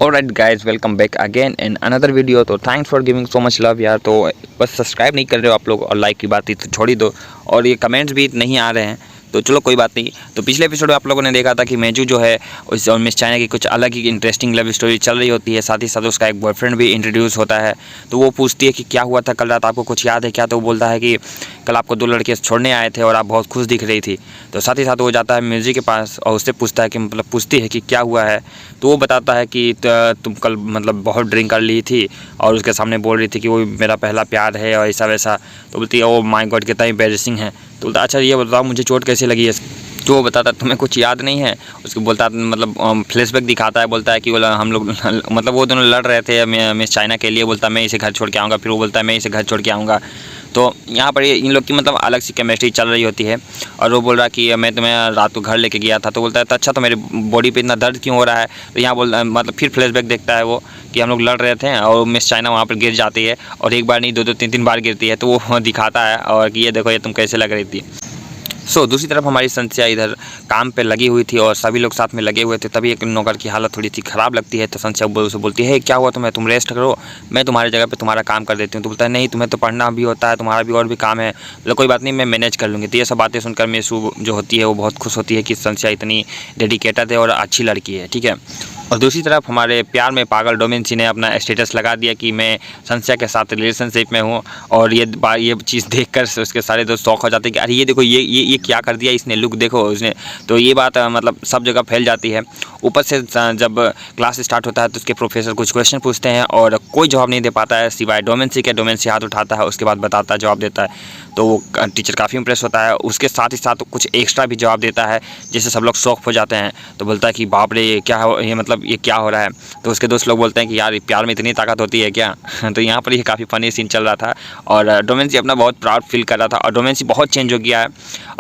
Alright guys, welcome back again in another video. तो thanks for giving so much love यार। तो बस subscribe नहीं कर रहे हो आप लोग, और लाइक की बात ही तो छोड़ ही दो, और ये कमेंट्स भी नहीं आ रहे हैं। तो चलो कोई बात नहीं। तो पिछले एपिसोड में आप लोगों ने देखा था कि मेजू जो है उस और मिस चाइना की कुछ अलग ही इंटरेस्टिंग लव स्टोरी चल रही होती है, साथ ही साथ उसका एक बॉयफ्रेंड भी इंट्रोड्यूस होता है। तो वो पूछती है कि क्या हुआ था कल रात, आपको कुछ याद है क्या? तो वो बोलता है कि कल आपको दो लड़के छोड़ने आए थे और आप बहुत खुश दिख रही थी। तो साथ ही साथ वो जाता है म्यूजिक के पास और उससे पूछता है कि मतलब पूछती है कि क्या हुआ है। तो वो बताता है कि तुम कल मतलब बहुत ड्रिंक कर ली थी और उसके सामने बोल रही थी कि वो मेरा पहला प्यार है और ऐसा वैसा। तो बोलती है ओ माय गॉड कितना एम्बैरेसिंग है। तो बोलता अच्छा ये बताओ मुझे चोट कैसे लगी है। तो वो बताता तुम्हें कुछ याद नहीं है। उसको बोलता मतलब फ्लैशबैक दिखाता है, बोलता है कि बोला हम लोग मतलब वो दोनों लड़ रहे थे मिस चाइना के लिए। बोलता मैं इसे घर छोड़ के आऊँगा, फिर वो बोलता है मैं इसे घर छोड़ के आऊँगा। तो यहाँ पर ये इन लोग की मतलब अलग सी केमिस्ट्री चल रही होती है। और वो बोल रहा कि मैं तुम्हें रात को घर लेके गया था। तो बोलता है तो अच्छा तो मेरे बॉडी पे इतना दर्द क्यों हो रहा है? तो यहाँ बोल मतलब फिर फ्लैशबैक देखता है वो कि हम लोग लड़ रहे थे और मिस चाइना वहाँ पर गिर जाती है, और एक बार नहीं दो दो तीन तीन बार गिरती है। तो वो दिखाता है और कि ये देखो ये तुम कैसे लग रही थी। दूसरी तरफ हमारी संध्या इधर काम पे लगी हुई थी और सभी लोग साथ में लगे हुए थे। तभी एक नौकर की हालत थोड़ी सी ख़राब लगती है। तो संध्या उसे बोलती है क्या हुआ तुम्हें, तुम रेस्ट करो, मैं तुम्हारी जगह पे तुम्हारा काम कर देती हूँ। तो बोलता है नहीं तुम्हें तो पढ़ना भी होता है, तुम्हारा भी और भी काम है। बोले कोई बात नहीं मैं मैनेज कर लूँगी। तो ये सब बातें सुनकर मेसू जो होती है वो बहुत खुश होती है कि संध्या इतनी डेडिकेटेड है और अच्छी लड़की है, ठीक है। और दूसरी तरफ हमारे प्यार में पागल डोमिनसी ने अपना स्टेटस लगा दिया कि मैं संध्या के साथ रिलेशनशिप में हूँ। और ये चीज़ देखकर उसके सारे दोस्त शौक हो जाते हैं कि अरे ये देखो ये क्या कर दिया इसने, लुक देखो उसने। तो ये बात मतलब सब जगह फैल जाती है। ऊपर से जब क्लास स्टार्ट होता है तो उसके प्रोफेसर कुछ क्वेश्चन पूछते हैं और कोई जवाब नहीं दे पाता है सिवाय डोमेंसी के। डोमेंसी हाथ उठाता है, उसके बाद बताता है, जवाब देता है। तो वो टीचर काफ़ी इंप्रेस होता है। उसके साथ ही साथ कुछ एक्स्ट्रा भी जवाब देता है जिससे सब लोग शौक हो जाते हैं। तो बोलता है कि बाप रे ये क्या हो, ये मतलब ये क्या हो रहा है? तो उसके दोस्त लोग बोलते हैं कि यार प्यार में इतनी ताकत होती है क्या? तो यहाँ पर ये काफ़ी फनी सीन चल रहा था और डोमेंसी अपना बहुत प्राउड फील कर रहा था। और डोमेंसी बहुत चेंज हो गया है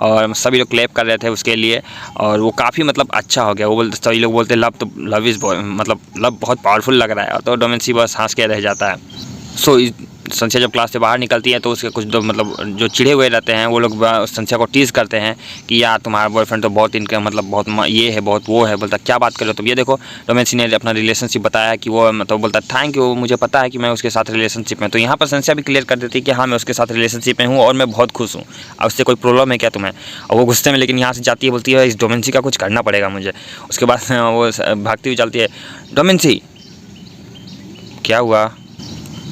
और सभी लोग क्लैप कर रहे थे उसके लिए, और वो काफ़ी मतलब अच्छा हो गया। वो बोलते सभी लोग बोलते लव तो लव इज़ मतलब लव बहुत पावरफुल लग रहा है। तो डोमेंसी बस हंस के रह जाता है। संध्या जब क्लास से बाहर निकलती है तो उसके कुछ मतलब जो चिढ़े हुए रहते हैं वो लोग संध्या को टीज़ करते हैं कि यार तुम्हारा बॉयफ्रेंड तो बहुत इनका मतलब बहुत ये है बहुत वो है। बोलता क्या बात कर रहे हो? तो ये देखो डोमेंसी ने अपना रिलेशनशिप बताया कि वो मतलब बोलता थैंक यू, मुझे पता है कि मैं उसके साथ रिलेशनशिप में। तो यहाँ पर संध्या भी क्लियर कर देती है कि हाँ मैं उसके साथ रिलेशनशिप में हूँ और मैं बहुत खुश हूँ। अब उससे कोई प्रॉब्लम है क्या तुम्हें? और वो गुस्से में लेकिन यहाँ से जाती है, बोलती है इस डोमेंसी का कुछ करना पड़ेगा मुझे। उसके बाद वो भागती हुई चलती है। डोमेंसी क्या हुआ,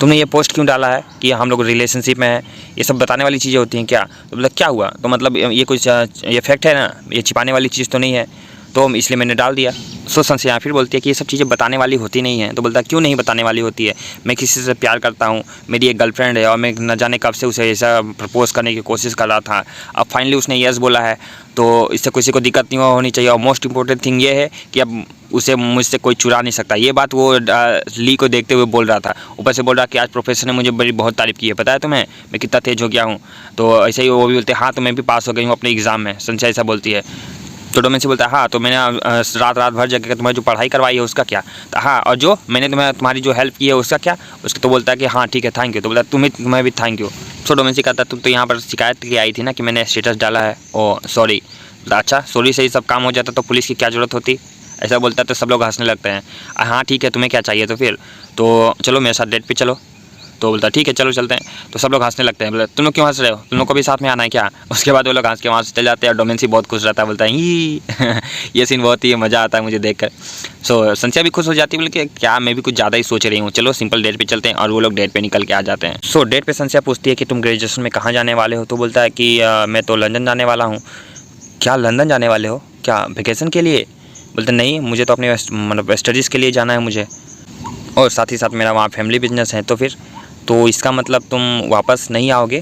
तुमने ये पोस्ट क्यों डाला है कि हम लोग रिलेशनशिप में हैं? ये सब बताने वाली चीज़ें होती हैं क्या? तो मतलब क्या हुआ? तो मतलब ये कुछ ये फैक्ट है ना, ये छिपाने वाली चीज़ तो नहीं है, तो इसलिए मैंने डाल दिया। संध्या फिर बोलती है कि ये सब चीज़ें बताने वाली होती नहीं है। तो बोलता है क्यों नहीं बताने वाली होती है? मैं किसी से प्यार करता हूँ, मेरी एक गर्लफ्रेंड है और मैं न जाने कब से उसे ऐसा प्रपोज करने की कोशिश कर रहा था। अब फाइनली उसने यस बोला है, तो इससे किसी को दिक्कत नहीं होनी चाहिए। और मोस्ट इंपॉर्टेंट थिंग ये है कि अब उसे मुझसे कोई चुरा नहीं सकता। ये बात वो ली को देखते हुए बोल रहा था। ऊपर से बोल रहा कि आज प्रोफेसर ने मुझे बड़ी बहुत तारीफ़ की है, पता है तुम्हें मैं कितना तेज हो गया हूँ? तो ऐसे ही वो भी बोलते हैं हाँ तो मैं भी पास हो गई हूँ अपने एग्ज़ाम में। संध्या ऐसा बोलती है। तो डोमेंसी बोलता है हाँ तो मैंने रात भर जगह के तुम्हें जो पढ़ाई करवाई है उसका क्या? तो हाँ और जो मैंने तुम्हारी जो हेल्प की है उसका क्या? उसको तो बोलता है कि हाँ ठीक है थैंक यू। तो बोलता है तुम्हें भी थैंक यू। डोमेंसी कहता है तुम तो यहाँ पर शिकायत के लिए आई थी ना कि मैंने स्टेटस डाला है। ओ सॉरी। अच्छा सॉरी से ही सब काम हो जाता तो पुलिस की क्या ज़रूरत होती? ऐसा बोलता है तो सब लोग हंसने लगते हैं। हाँ ठीक है तुम्हें क्या चाहिए तो फिर? तो चलो मेरे साथ डेट पे चलो। तो बोलता है ठीक है चलो चलते हैं। तो सब लोग हंसने लगते हैं। बोले तुम लोग क्यों हंस रहे हो, तुम लोग को भी साथ में आना है क्या? उसके बाद वो लोग हंस के वहाँ से चले जाते हैं और डोमेंसी बहुत खुश रहता है, बोलता है ही ये सीन बहुत ही मज़ा आता है मुझे देखकर। संध्या भी खुश हो जाती है, बोले कि क्या मैं भी कुछ ज़्यादा ही सोच रही हूँ, चलो सिंपल डेट पे चलते हैं। और वो लोग डेट पे निकल के आ जाते हैं। डेट पे संध्या पूछती है कि तुम ग्रेजुएशन में कहाँ जाने वाले हो? तो बोलता है कि मैं तो लंदन जाने वाला हूँ। क्या लंदन जाने वाले हो, क्या वेकेशन के लिए? बोलते नहीं मुझे तो अपने मतलब स्टडीज़ के लिए जाना है मुझे, और साथ ही साथ मेरा वहाँ फैमिली बिजनेस है। तो फिर तो इसका मतलब तुम वापस नहीं आओगे?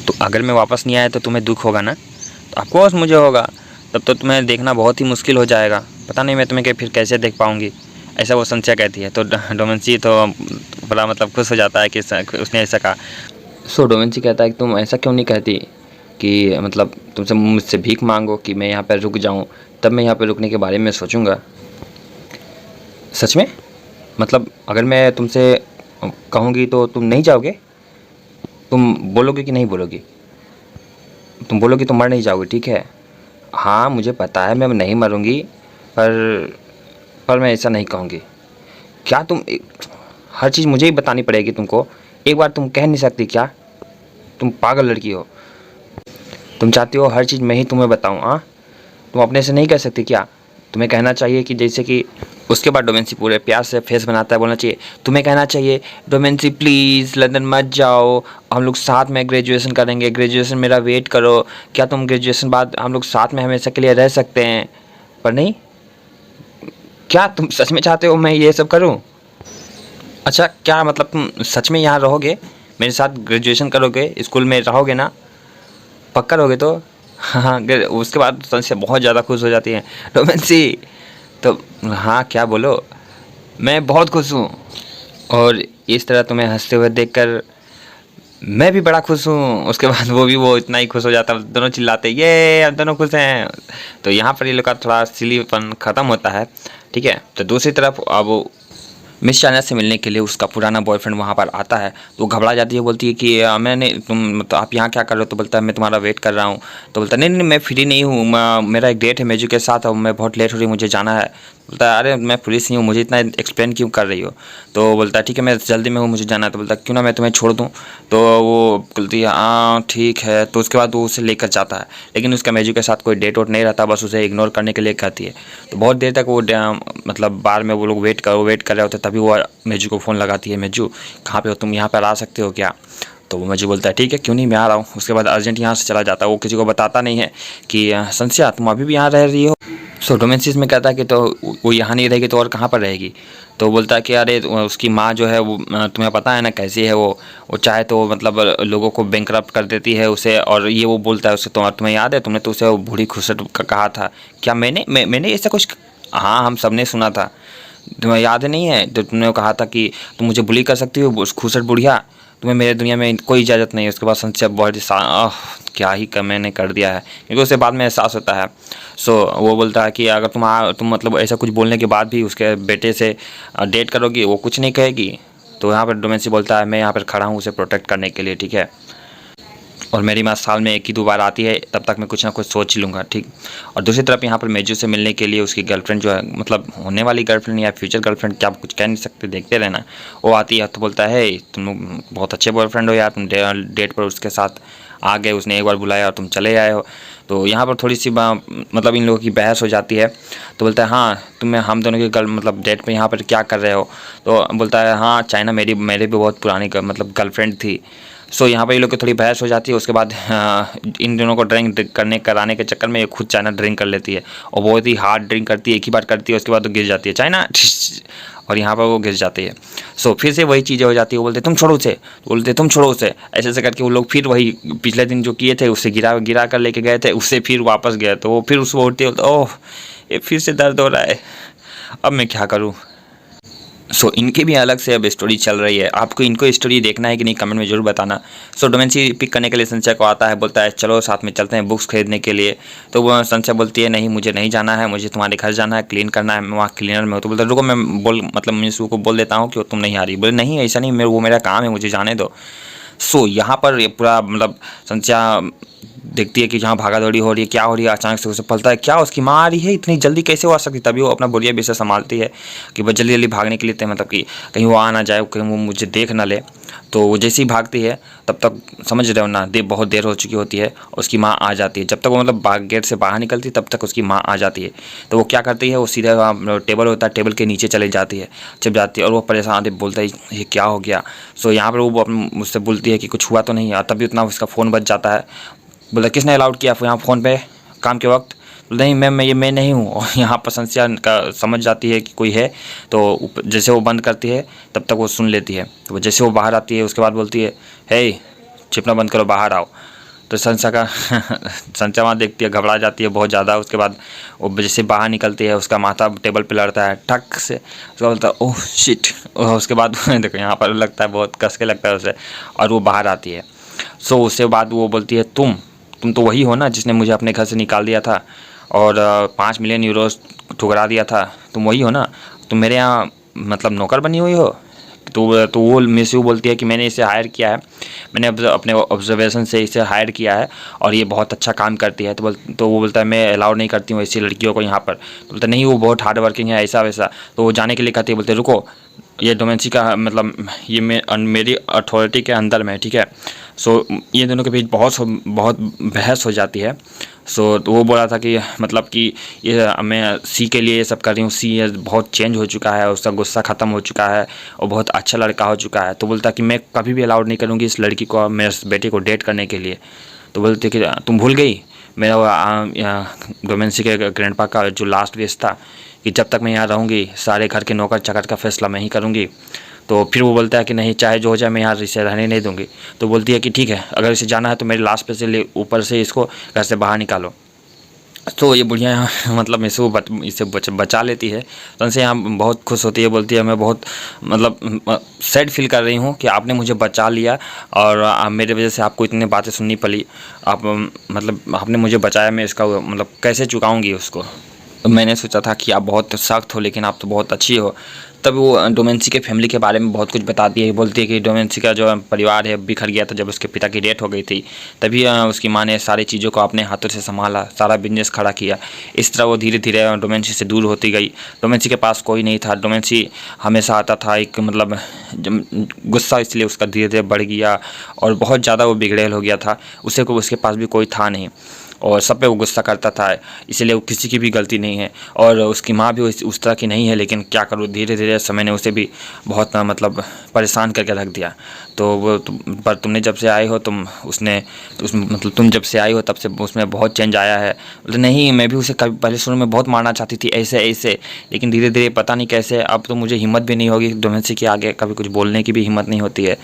तो अगर मैं वापस नहीं आया तो तुम्हें दुख होगा ना? तो ऑफकोर्स मुझे होगा, तब तो तुम्हें देखना बहुत ही मुश्किल हो जाएगा, पता नहीं मैं तुम्हें फिर कैसे देख पाऊँगी। ऐसा वो संध्या कहती है। तो डोमेंसी तो बड़ा मतलब खुश हो जाता है कि उसने ऐसा कहा। डोमेंसी कहता है कि तुम ऐसा क्यों नहीं कहती कि मतलब तुमसे मुझसे भीख मांगो कि मैं यहाँ पर रुक जाऊँ, तब मैं यहाँ पर रुकने के बारे में सोचूंगा। सच में? मतलब अगर मैं तुमसे कहूँगी तो तुम नहीं जाओगे? तुम बोलोगे कि नहीं बोलोगी? तुम बोलोगी तो मर नहीं जाओगे, ठीक है? हाँ मुझे पता है मैं नहीं मरूंगी, पर मैं ऐसा नहीं कहूँगी। क्या तुम हर चीज़ मुझे ही बतानी पड़ेगी तुमको? एक बार तुम कह नहीं सकती क्या? तुम पागल लड़की हो। तुम चाहती हो हर चीज़ मैं ही तुम्हें बताऊँ? हाँ, तुम अपने से नहीं कह सकती क्या? तुम्हें कहना चाहिए कि जैसे कि उसके बाद डोमेंसी पूरे प्यार से फेस बनाता है, बोलना चाहिए, तुम्हें कहना चाहिए डोमेंसी प्लीज़ लंदन मत जाओ, हम लोग साथ में ग्रेजुएशन करेंगे, ग्रेजुएशन मेरा वेट करो, क्या तुम ग्रेजुएशन बाद हम लोग साथ में हमेशा के लिए रह सकते हैं? पर नहीं, क्या तुम सच में चाहते हो मैं ये सब करूं? अच्छा, क्या मतलब तुम सच में यहाँ रहोगे, मेरे साथ ग्रेजुएशन करोगे, स्कूल में रहोगे ना? पक्का रहोगे तो? हाँ, उसके बाद संशय बहुत ज़्यादा खुश हो जाती है, डोमेंसी तो हाँ क्या बोलो, मैं बहुत खुश हूँ। और इस तरह तुम्हें हंसते हुए देखकर मैं भी बड़ा खुश हूँ। उसके बाद वो इतना ही खुश हो जाता है, दोनों चिल्लाते ये हम दोनों खुश हैं। तो यहाँ पर ये लोग का थोड़ा सिलीपन ख़त्म होता है, ठीक है। तो दूसरी तरफ अब मिस चाइना से मिलने के लिए उसका पुराना बॉयफ्रेंड वहाँ पर आता है, तो वो घबरा जाती है, बोलती है कि मैंने तुम तो आप यहाँ क्या कर रहे हो? तो बोलता है मैं तुम्हारा वेट कर रहा हूँ। तो बोलता है नहीं नहीं मैं फ्री नहीं हूँ, मेरा एक डेट है मेजू के साथ और मैं बहुत लेट हो रही हूँ, मुझे जाना है। बोलता है अरे मैं पुलिस नहीं हूँ, मुझे इतना एक्सप्लेन क्यों कर रही हो? तो बोलता है ठीक है मैं जल्दी में हूँ, मुझे जाना है। तो बोलता है क्यों ना मैं तुम्हें छोड़ दूँ? तो वो बोलती है हाँ ठीक है। तो उसके बाद वो उसे लेकर जाता है, लेकिन उसका मेजू के साथ कोई डेट वोट नहीं रहता, बस उसे इग्नोर करने के लिए कहती है। तो बहुत देर तक वो मतलब बार में वो लोग वेट कर रहे होते, तभी वो मेजू को फ़ोन लगाती है, मेजू कहाँ पे हो तुम, यहाँ पर आ सकते हो क्या? तो वो मेजू बोलता है ठीक है क्यों नहीं, मैं आ रहा हूँ। उसके बाद अर्जेंट यहाँ से चला जाता है, वो किसी को बताता नहीं है कि संस्या तुम अभी भी यहाँ रह रही हो। सो डोमेंसिस में कहता है कि तो वो यहाँ नहीं रहेगी तो और कहाँ पर रहेगी? तो बोलता है कि अरे उसकी माँ जो है वो तुम्हें पता है ना कैसी है वो चाहे तो मतलब लोगों को बैंकरप्ट कर देती है उसे। और ये वो बोलता है उसे, तुम्हें याद है तुमने तो उसे वो बूढ़ी खुसट कहा था क्या? मैंने ऐसा कुछ? हाँ हम सब ने सुना था, तुम्हें याद नहीं है? तो तुमने कहा था कि तुम मुझे बुली कर सकती हो खुसट बुढ़िया, तुम्हें मेरे दुनिया में कोई इजाज़त नहीं है। उसके बाद संशय बहुत क्या ही मैंने कर दिया है, क्योंकि उसे बाद में एहसास होता है। सो वो बोलता है कि अगर तुम मतलब ऐसा कुछ बोलने के बाद भी उसके बेटे से डेट करोगी, वो कुछ नहीं कहेगी। तो यहाँ पर डोमेंसी बोलता है मैं यहाँ पर खड़ा हूँ उसे प्रोटेक्ट करने के लिए, ठीक है, और मेरी माँ साल में 1 ही 2 बार आती है, तब तक मैं कुछ ना कुछ सोच लूँगा, ठीक। और दूसरी तरफ यहाँ पर मेजू से मिलने के लिए उसकी गर्लफ्रेंड जो है, मतलब होने वाली गर्लफ्रेंड या फ्यूचर गर्लफ्रेंड, क्या आप कुछ कह नहीं सकते, देखते रहना, वो आती है। तो बोलता है तुम बहुत अच्छे बॉयफ्रेंड हो यार, तुम डेट पर उसके साथ आ गए, उसने एक बार बुलाया और तुम चले आए हो। तो यहाँ पर थोड़ी सी मतलब इन लोगों की बहस हो जाती है। तो बोलता है हाँ हम दोनों की मतलब डेट पे यहाँ पर क्या कर रहे हो? तो बोलता है हाँ चाइना मेरे भी बहुत पुरानी मतलब गर्लफ्रेंड थी। सो यहाँ पर ये लोग की थोड़ी बहस हो जाती है। उसके बाद इन दोनों को ड्रिंक कराने के चक्कर में ये खुद चाइना ड्रिंक कर लेती है, और बहुत ही हार्ड ड्रिंक करती है, एक ही बार करती है, उसके बाद तो गिर जाती है चाइना और यहाँ पर वो गिर जाती है। सो फिर से वही चीज़ें हो जाती है, वो बोलते तुम छोड़ो उसे, बोलते तुम छोड़ो उसे, ऐसे ऐसे करके वो लोग फिर वही पिछले दिन जो किए थे उससे गिरा कर लेके गए थे, उससे फिर वापस गए। तो वो फिर उसको उठती है, ओह ये फिर से दर्द हो रहा है, अब मैं क्या करूँ? सो इनकी भी अलग से अब स्टोरी चल रही है। आपको इनको स्टोरी देखना है कि नहीं कमेंट में ज़रूर बताना। सो डोमेंसी पिक करने के लिए संशय को आता है, बोलता है चलो साथ में चलते हैं बुक्स खरीदने के लिए। तो वो संशय बोलती है नहीं मुझे नहीं जाना है, मुझे तुम्हारे घर जाना है, क्लीन करना है, मैं वहाँ क्लीनर में हूँ। तो बोलता है रुको मैं मतलब मीन्स को बोल देता हूँ कि तुम नहीं आ रही। बोले नहीं ऐसा नहीं, वो मेरा काम है, मुझे जाने दो। सो यहाँ पर पूरा मतलब संशय देखती है कि जहाँ भागा दौड़ी हो रही है, क्या हो रही है, अचानक से उसे पलता है क्या उसकी माँ आ रही है, इतनी जल्दी कैसे वो आ सकती? तभी वो अपना बोरिया भी से संभालती है कि बस जल्दी जल्दी भागने के लिए, मतलब कि कहीं वो आ ना जाए, कहीं वो मुझे देख ना ले। तो वो जैसे ही भागती है तब तक समझ रहे हो ना बहुत देर हो चुकी होती है, उसकी माँ आ जाती है। जब तक वो मतलब गेट से बाहर निकलती है तब तक उसकी माँ आ जाती है। तो वो क्या करती है, वो सीधा टेबल होता है, टेबल के नीचे चली जाती है, छिप जाती है, और वो परेशान आती बोलता है ये क्या हो गया? सो यहाँ पर वो मुझसे बोलती है कि कुछ हुआ तो नहीं है, तभी उतना उसका फ़ोन बज जाता है। बोला किसने अलाउड किया यहाँ फ़ोन पे काम के वक्त? नहीं मैम मैं नहीं हूँ। और यहाँ पर संस्या का समझ जाती है कि कोई है, तो जैसे वो बंद करती है तब तक वो सुन लेती है। तो जैसे वो बाहर आती है उसके बाद बोलती है हे छिपना बंद करो, बाहर आओ। तो संस्या का संस्या वहाँ देखती है, घबरा जाती है बहुत ज़्यादा। उसके बाद वो जैसे बाहर निकलती है उसका माथा टेबल पे लड़ता है ठक से, उसका बोलता है ओह शिट। उसके बाद देखो यहाँ पर लगता है बहुत कस के लगता है उसे, और वो बाहर आती है। सो उसके बाद वो बोलती है तुम तो वही हो ना जिसने मुझे अपने घर से निकाल दिया था और 5 मिलियन यूरोस ठुकरा दिया था, तुम वही हो ना? तुम मेरे यहाँ मतलब नौकर बनी हुई हो? तो वो मिस यू बोलती है कि मैंने इसे हायर किया है, मैंने अपने ऑब्जर्वेशन से इसे हायर किया है और ये बहुत अच्छा काम करती है। तो वो बोलता है मैं अलाउ नहीं करती हूँ ऐसी लड़कियों को यहाँ पर। तो बोलता है नहीं, वो बहुत हार्ड वर्किंग है, ऐसा वैसा। तो वो जाने के लिए कहती है, बोलते रुको, ये डोमेंसी का मतलब ये मेरी अथॉरिटी के अंदर में है, ठीक है। सो ये दोनों के बीच बहुत बहस हो जाती है। तो वो बोला था कि मतलब कि ये मैं सी के लिए ये सब कर रही हूँ, सी बहुत चेंज हो चुका है, उसका गुस्सा ख़त्म हो चुका है और बहुत अच्छा लड़का हो चुका है। तो बोलता कि मैं कभी भी अलाउड नहीं करूँगी इस लड़की को, मेरे बेटे को डेट करने के लिए। तो बोलते कि तुम भूल गई मेरा डोमेंसी के ग्रैंडपा का जो लास्ट विश था कि जब तक मैं यहाँ रहूँगी सारे घर के नौकर चाकर का फैसला मैं ही करूँगी। तो फिर वो बोलता है कि नहीं, चाहे जो हो जाए मैं यहाँ इसे रहने नहीं दूँगी। तो बोलती है कि ठीक है, अगर इसे जाना है तो मेरे लास्ट पे से ऊपर से इसको घर से बाहर निकालो। तो ये बुढ़िया मतलब इसे बचा लेती है। तो उनसे यहाँ बहुत खुश होती है, बोलती है मैं बहुत मतलब सैड फील कर रही हूँ कि आपने मुझे बचा लिया और मेरे वजह से आपको इतनी बातें सुननी पड़ी। आप मतलब आपने मुझे बचाया, मैं इसका मतलब कैसे चुकाऊँगी उसको। तो मैंने सोचा था कि आप बहुत सख्त हो लेकिन आप तो बहुत अच्छी हो। तब वो डोमेंसी के फैमिली के बारे में बहुत कुछ बताती है, बोलती है कि डोमेंसी का जो परिवार है बिखर गया था जब उसके पिता की डेथ हो गई थी। तभी उसकी माँ ने सारी चीज़ों को अपने हाथों से संभाला, सारा बिजनेस खड़ा किया। इस तरह वो धीरे धीरे डोमेंसी से दूर होती गई। डोमेंसी के पास कोई नहीं था। डोमेंसी हमेशा आता था एक मतलब गुस्सा, इसलिए उसका धीरे धीरे बढ़ गया और बहुत ज़्यादा वो बिगड़ैल हो गया था। उसके पास भी कोई था नहीं और सब पे वो गुस्सा करता था, इसलिए वो किसी की भी गलती नहीं है। और उसकी माँ भी उस तरह की नहीं है, लेकिन क्या करूँ, धीरे धीरे समय ने उसे भी बहुत मतलब परेशान करके रख दिया। तो वो पर तुमने जब से आए हो मतलब तुम जब से आई हो तब से उसमें बहुत चेंज आया है। तो नहीं, मैं भी उसे कभी पहले शुरू में बहुत मारना चाहती थी ऐसे ऐसे, लेकिन धीरे धीरे पता नहीं कैसे अब तो मुझे हिम्मत भी नहीं होगी डोमेंसी के आगे, कभी कुछ बोलने की भी हिम्मत नहीं होती है।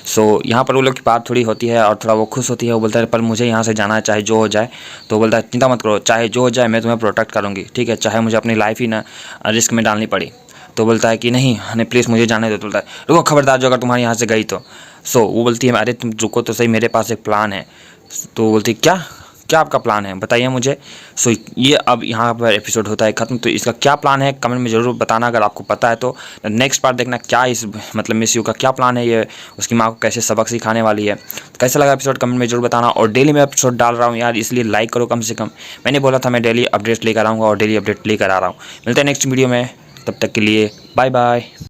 सो यहाँ पर वो लोग की बात थोड़ी होती है और थोड़ा वो खुश होती है। वो बोलता है पर मुझे यहाँ से जाना है चाहे जो हो जाए। तो बोलता है चिंता मत करो, चाहे जो हो जाए मैं तुम्हें प्रोटेक्ट करूँगी, ठीक है, चाहे मुझे अपनी लाइफ ही ना रिस्क में डालनी पड़ी। तो बोलता है कि नहीं प्लीज़ मुझे जाने दो। तो बोलता है रुको, खबरदार जो अगर तुम्हारे यहाँ से गई तो। वो बोलती है अरे तुम रुको तो सही, मेरे पास एक प्लान है। तो बोलती है क्या क्या आपका प्लान है, बताइए मुझे। ये अब यहाँ पर एपिसोड होता है ख़त्म। तो इसका क्या प्लान है कमेंट में ज़रूर बताना अगर आपको पता है तो। नेक्स्ट पार्ट देखना क्या इस मतलब मिस यू का क्या प्लान है, ये उसकी माँ को कैसे सबक सिखाने वाली है। कैसा लगा एपिसोड कमेंट में ज़रूर बताना। और डेली मैं एपिसोड डाल रहा हूँ यार, इसलिए लाइक करो कम से कम। मैंने बोला था मैं डेली अपडेट लेकर आऊँगा और डेली अपडेट लेकर आ रहा हूँ। मिलते हैं नेक्स्ट वीडियो में, तब तक के लिए बाय बाय।